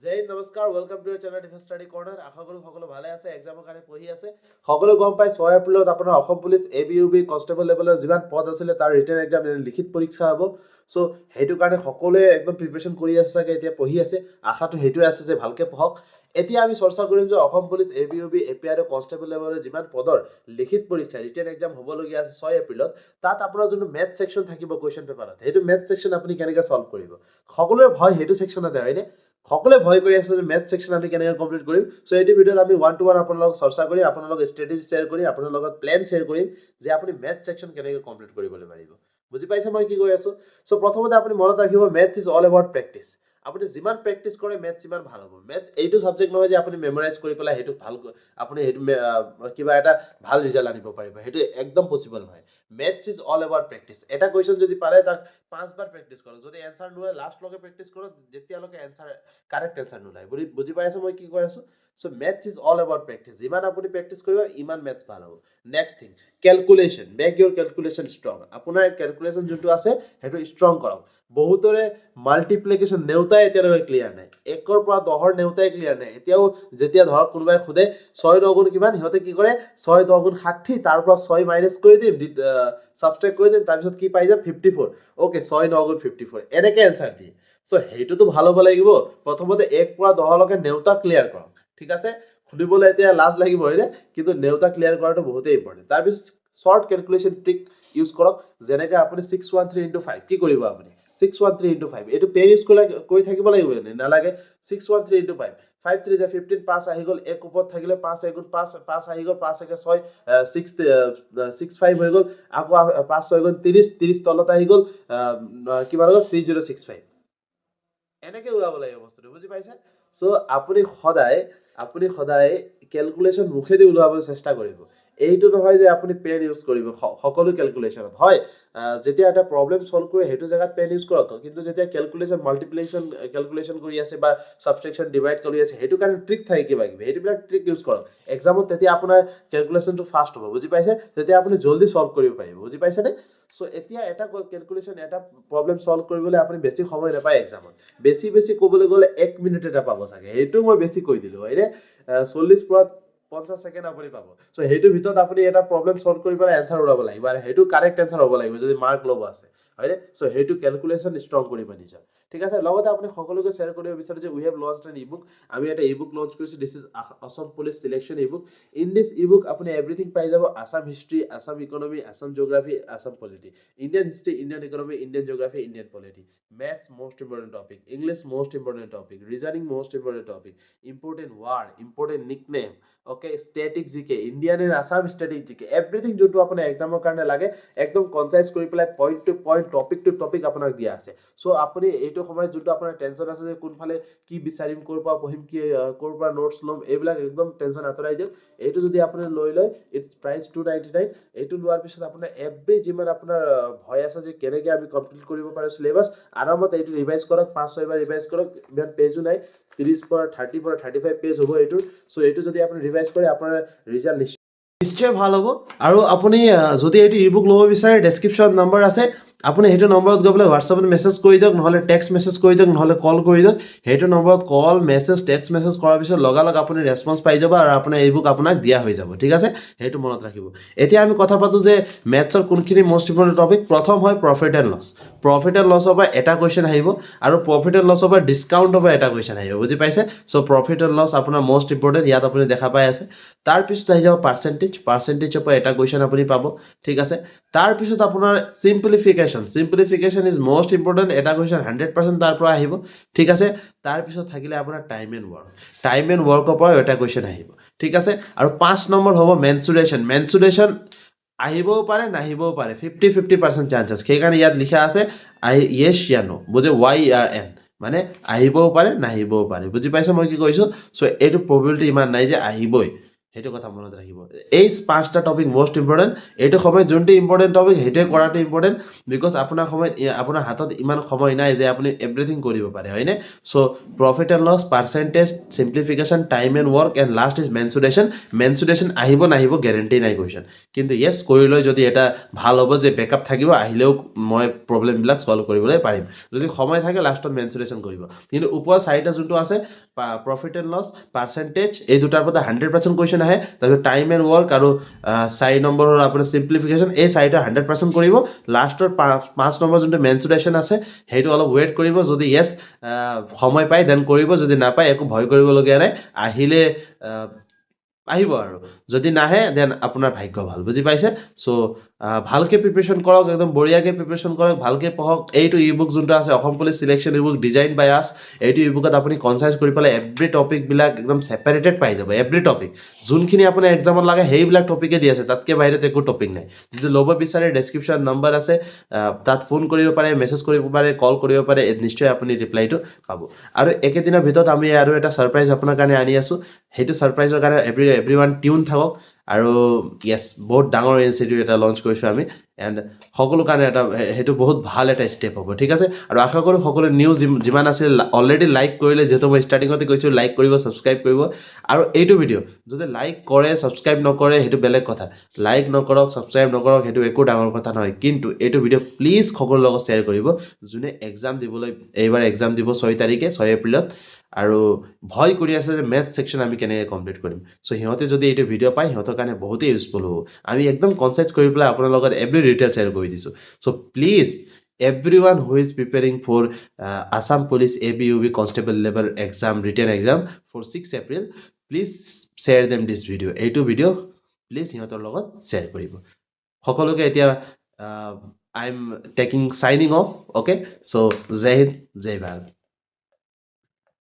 জয় নমস্কাৰ welcome to channel defence study corner আশা কৰোঁ সকলো ভালে আছে এক্সামৰ কাৰণে পঢ়ি আছে সকলো গম পাই 6 এপ্ৰিলত আপোনাৰ অসম পুলিচ এবিইউবি কনষ্টেবল লেভেলৰ যিমান পদ আছিল তাৰ ৰিটেন এক্সাম লিখিত পৰীক্ষা হ'ব সো হেতু কাৰণে সকলোৱে একদম প্ৰিপাৰেচন কৰি আছে চাগে এতিয়া পঢ়ি আছে আশাটো হেতুৱে আছে যে ভালকে পঢ়ক এতিয়া আমি চৰ্চা কৰিম যে অসম পুলিচ এবিইউবি এপিআৰ কনষ্টেবল লেভেলৰ যিমান পদৰ লিখিত পৰীক্ষা ৰিটেন এক্সাম হ'বলগীয়া আছে 6 এপ্ৰিলত তাত আপোনাৰ যোনটো মেথ সেকশন থাকিব কোৱেশ্চন পেপাৰত হেতু মেথ সেকশন আপুনি কেনেকৈ সলভ কৰিব সকলোৰে ভয় হেতু সেকশনতে হয়নে সকলে ভয় কৰি আছে যে মেথ সেকশন আমি কেনেকৈ কমপ্লিট কৰিম সো এই ভিডিওত আমি 1 to 1 আপোনালোকক চৰ্চা কৰি আপোনালোকক ষ্ট্ৰেটেজি শেয়াৰ কৰি আপোনালোকক প্ল্যান শেয়াৰ কৰিম যে আপুনি মেথ সেকশন কেনেকৈ কমপ্লিট কৰিবলৈ পাৰিব বুজি পাইছে মই কি কৈ আছো সো প্ৰথমতে আপুনি মনত ৰাখিব math is all about practice আপুনি যিমান প্ৰেক্টিস কৰে মেথ সিমান ভাল হ'ব মেথ এইটো সাবজেক্ট নহয় যে আপুনি মেমৰাইজ কৰি পেলাই হেতু ভাল আপুনি হেতু কিবা এটা ভাল ৰিজাল্ট আনিব পাৰিব হেতু একদম পসিবল নহয় math is all about practice এটা কোৱেশ্চন যদি পাৰে তাক 5 বাৰ প্ৰেক্টিস কৰক যদি এনসাৰ নোলায় লাষ্ট লগে প্ৰেক্টিস কৰক যেতিয়ালৈকে এনসাৰ কারেক্ট এনসার নোলায় বুঝি পাই আছো মই কি কৈ আছো so maths is all about practice যিমান আপুনি প্র্যাকটিস কৰিব ইমান ম্যাথস ভাল হ'ব নেক্সট থিং ক্যালকুলেশন মেক ইউৰ ক্যালকুলেশন স্ট্ৰং আপোনাৰ ক্যালকুলেশন যোনটো আছে হেতু স্ট্ৰং কৰক বহুতৰে মাল্টিপ্লিকেশন নেউতাই এতিয়ালৈকে ক্লিয়াৰ নাই 1 ৰ পৰা 10 ৰ নেউতাই ক্লিয়াৰ নাই এতিয়াও যেতিয়া ধৰক কোনোবাই খুদে 6 9 গুণ কিমান হিহতে কি কৰে 6 10 গুণ 60 তাৰ পৰা 6 মাইনাস কৰি দিম সাবট্ৰেক্ট কৰি দিম তাৰ পিছত কি পাই যাম 54 ওকে 6 9 গুণ 54 এনেকে এনসাৰ দিয়ে সো হেইটোতো ভালো হ'ব লাগিব প্ৰথমতে 1 পৰা 10 লৈকে নেউতা ক্লিয়াৰ কৰক ঠিক আছে খুলিবলৈ এতিয়া লাজ লাগিব হয়নে কিন্তু নেউতা ক্লিয়াৰ কৰাটো বহুতেই ইম্পৰ্টেন্ট তাৰ পিছত শৰ্ট ক্যালকুলেশন ট্ৰিক ইউজ কৰক যেনেকৈ আপুনি 613 * 5 কি কৰিব আপুনি 613 * 5 এটো পেৰ ইউজ কৰি থাকিব লাগিব নালাগে 613 * 5 5 3 * 15 5 আহি গল এক ওপৰত থাকিলে 5 1 5 5 আহি গল 5 1 6 6 5 হৈ গল আকৌ 5 6 গুণ 30 30 তলত আহি গল কিমান হ'ল 3065 এনেকে উলাব লাগিব বস্তুটো বুজি পাইছে সো আপুনি সদায় ক্যালকুলেশন মুখেদি উলাবলৈ চেষ্টা কৰিব এইটো নহয় যে আপুনি পেন ইউজ কৰিব সকলো ক্যালকুলেশনত হয় যেতিয়া এটা প্ৰবলেম সলভ কৰে হেতু জায়গাত পেন ইউজ কৰক কিন্তু যেতিয়া ক্যালকুলেশন মাল্টিপ্লিকেশন ক্যালকুলেশন কৰি আছে বা সাবট্ৰেকশন ডিভাইড কৰি আছে হেতু কাৰণে ট্ৰিক থাকে কিবা কিবি হেতুবিলাক ট্ৰিক ইউজ কৰক এক্সামত তেতিয়া আপোনাৰ ক্যালকুলেশনটো ফাস্ট হ'ব বুজি পাইছে তেতিয়া আপুনি জলদি সলভ কৰিব পাৰিব বুজি পাইছে নে সো এতিয়া এটা ক্যালকুলেশন এটা প্ৰবলেম সলভ কৰিবলৈ আপুনি বেছি সময় নাপায় এক্সামত বেছি ক'বলৈ গ'লে 1 মিনিট এটা পাব চাগে হেতু মই বেছি কৈ দিলো হয়নে 40 পৰা 50 সেকেন্ড আপুনি পাব সো হেতু ভিতৰত আপুনি এটা প্ৰবলেম সলভ কৰি পেলাই এনসাৰ উলাব লাগিব আৰু হেতু কাৰেক্ট এনসাৰ হ'ব লাগিব যদি মাৰ্ক ল'ব আছে হয়নে সো হেতু ক্যালকুলেশন স্ট্ৰং কৰিব নিজে ঠিক আছে লগতে আপুনি সকলোকে শেয়াৰ কৰিব বিচাৰো যে উই হ্যাভ লঞ্চড এন ইবুক আমি এটা ইবুক লঞ্চ কৰিছো this is Assam police selection ebook in this ebook আপুনি এভৰিথিং পাই যাব Assam history Assam economy Assam geography Assam polity Indian history Indian economy Indian geography Indian polity maths most important topic english most important topic reasoning most important topic important word important nickname okay static gk indian and assam static gk everything যোনটো আপোনাৰ এক্সামৰ কাৰণে লাগে একদম concise কৰি পেলাই point to point topic to topic আপোনাক দিয়া আছে সো আপুনি এইটো সময়ত যোনটো আপোনাৰ টেনচন আছে যে কোনফালে কি বিচাৰিম কৰ পৰা পঢ়িম কি কৰ পৰা নোটছ লম এইবিলাক একদম টেনচন আঁতৰাই দিয়ক এইটো যদি আপুনি লৈ লয় ইটস প্ৰাইস 299 এইটো লোৱাৰ পিছত আপোনাৰ এভৰি যিমান আপোনাৰ ভয় আছে যে কেনেকৈ আমি কমপ্লিট কৰিব পাৰো সিলেবাস আৰামত এইটো ৰিভাইজ কৰক 5-6 বাৰ ৰিভাইজ কৰক ইমান পেজো নাই 30 পৰা 30 পৰা 35 পেজ হ'ব এইটো সো এইটো যদি আপুনি ৰিভাইজ কৰে আপোনাৰ ৰিজাল্ট নিশ্চয় ভাল হ'ব আৰু আপুনি যদি এইটো ইবুক ল'ব বিচাৰে ডেসক্ৰিপচন নম্বৰ আছে আপুনি হেতু নম্বৰত গৈ পেলাই হোৱাটছআপত মেছেজ কৰি দিয়ক নহলে টেক্সট মেছেজ কৰি দিয়ক নহলে কল কৰি দিয়ক হেতু নম্বৰত কল মেছেজ টেক্সট মেছেজ কৰাৰ পিছত লগালগ আপুনি ৰেসপন্স পাই যাব আৰু আপোনাৰ ইবুক আপোনাক দিয়া হৈ যাব ঠিক আছে হেতু মনত ৰাখিব এতিয়া আমি কথা পাতো যে ম্যাথছৰ কোনখিনি মোস্ট ইম্পৰ্টেন্ট টপিক প্ৰথম হয় প্ৰফিট এণ্ড লছ পৰা এটা কোৱেশ্চন আহিব আৰু প্ৰফিট এণ্ড লছৰ পৰা ডিসকাউন্টৰ পৰা এটা কোৱেশ্চন আহিব বুজি পাইছে সো প্ৰফিট এণ্ড লছ আপোনাৰ মোস্ট ইম্পৰ্টেন্ট ইয়াত আপুনি দেখা পাই আছে তাৰ পিছত আহি যাব পাৰ্সেন্টেজৰ পৰা এটা কোৱেশ্চন আপুনি পাব ঠিক আছে তাৰ পিছত আপোনাৰ সিম্পলিফিকেশন ইজ মোস্ট ইম্পৰ্টেন্ট এটা কোৱেশ্চন 100% তাৰ পৰা আহিব ঠিক আছে তাৰ পিছত থাকিলে আপোনাৰ টাইম এণ্ড ওয়াৰ্কৰ পৰা এটা কোৱেশ্চন আহিব ঠিক আছে আৰু 5 নম্বৰ হ'ব মেনসুৰেশন আহিবও পাৰে নাহিবও পাৰে 50% চান্সেছ সেইকাৰণে ইয়াত লিখা আছে ইয়েস या নো বুজে YRN মানে আহিবও পাৰে নাহিবও পাৰে বুজি পাইছে মই কি কৈছো সো এইটো প্ৰবাবিলিটি ইমান নাই যে আহিবই সেইটো কথা মনত ৰাখিব এই 5টা টপিক মোষ্ট ইম্পৰ্টেণ্ট এইটো সময়ত যোনটো ইম্পৰ্টেণ্ট টপিক সেইটোৱে কৰাটো ইম্পৰ্টেণ্ট বিকজ আপোনাৰ সময়ত আপোনাৰ হাতত ইমান সময় নাই যে আপুনি এভৰিথিং কৰিব পাৰে হয়নে চ' profit and loss percentage simplification time and work and last is mensuration আহিব নাহিব গেৰেণ্টি নাই কুৱেশ্যন কিন্তু য়েছ কৰি লৈ যদি এটা ভাল হ'ব যে বেকআপ থাকিব আহিলেও মই প্ৰব্লেমবিলাক ছল্ভ কৰিবলৈ পাৰিম যদি সময় থাকে লাষ্টত মেনচুৰেশ্যন কৰিব কিন্তু ওপৰৰ 4টা যোনটো আছে প্ৰফিট এণ্ড লছ পাৰ্চেণ্টেজ এই দুটাৰ পৰা 100% কুৱেশ্যন আহে তাৰপিছত টাইম এণ্ড ৱৰ্ক আৰু 4 নম্বৰ হ'ল আপোনাৰ চিম্প্লিফিকেশ্যন এই 4টা 100% কৰিব লাষ্টৰ 5 নম্বৰ যোনটো মেনচুৰেশ্যন আছে সেইটো অলপ ৱেইট কৰিব যদি য়েছ সময় পায় দেন কৰিব যদি নাপায় একো ভয় কৰিবলগীয়া নাই আহিলে আহিব আৰু যদি নাহে দেন আপোনাৰ ভাগ্য ভাল বুজি পাইছে চ' ভালকৈ প্ৰিপেৰেশ্যন কৰক একদম বঢ়িয়াকৈ প্ৰিপেৰেশ্যন কৰক ভালকৈ পঢ়ক এইটো ই বুক যোনটো আছে অসম পুলিচ চিলেকশ্যন ই বুক ডিজাইন বাই আছ এইটো ই বুকত আপুনি কনচাইজ কৰি পেলাই এভৰি টপিকবিলাক একদম ছেপাৰেটেড পাই যাব এভৰি টপিক যোনখিনি আপোনাৰ এক্সামত লাগে সেইবিলাক টপিকে দি আছে তাতকৈ বাহিৰত একো টপিক নাই যদি ল'ব বিচাৰে ডেছক্ৰিপশ্যন নম্বৰ আছে তাত ফোন কৰিব পাৰে মেছেজ কৰিব পাৰে কল কৰিব পাৰে নিশ্চয় আপুনি ৰিপ্লাইটো পাব আৰু একেদিনৰ ভিতৰত আমি আৰু এটা ছাৰপ্ৰাইজ আপোনাৰ কাৰণে আনি আছোঁ সেইটো ছাৰপ্ৰাইজৰ কাৰণে এভৰিৱান টিউন থাকক আৰু য়েছ বহুত ডাঙৰ ইনষ্টিটিউট এটা লঞ্চ কৰিছোঁ আমি এণ্ড সকলো কাৰণে এটা সেইটো বহুত ভাল এটা ষ্টেপ হ'ব ঠিক আছে আৰু আশা কৰোঁ সকলো নিউজ যিমান আছিল অলৰেডি লাইক কৰিলে যিহেতু মই ষ্টাৰ্টিঙতে কৈছোঁ লাইক কৰিব ছাবস্ক্ৰাইব কৰিব আৰু এইটো ভিডিঅ' যদি লাইক কৰে ছাবস্ক্ৰাইব নকৰে সেইটো বেলেগ কথা লাইক নকৰক ছাবস্ক্ৰাইব নকৰক সেইটো একো ডাঙৰ কথা নহয় কিন্তু এইটো ভিডিঅ' প্লিজ সকলোৰ লগত শ্বেয়াৰ কৰিব যোনে এক্সাম দিবলৈ এইবাৰ এক্সাম দিব 6 তাৰিখে 6 এপ্ৰিলত আৰু ভয় কৰি আছে যে মেথ ছেকশ্যন আমি কেনেকৈ কমপ্লিট কৰিম চ' সিহঁতে যদি এইটো ভিডিঅ' পায় সিহঁতৰ কাৰণে বহুতেই ইউজফুল হ'ব আমি একদম কনচাইজ কৰি পেলাই আপোনাৰ লগত এভৰি ডিটেইল শ্বেয়াৰ কৰি দিছোঁ চ' please everyone who is preparing for Assam Police ABUB Constable level exam written exam for 6 April please share them this video এইটো ভিডিঅ' প্লিজ সিহঁতৰ লগত শ্বেয়াৰ কৰিব সকলোকে এতিয়া I am taking signing off okay so' জয় হিন্দ জয় ভাৰত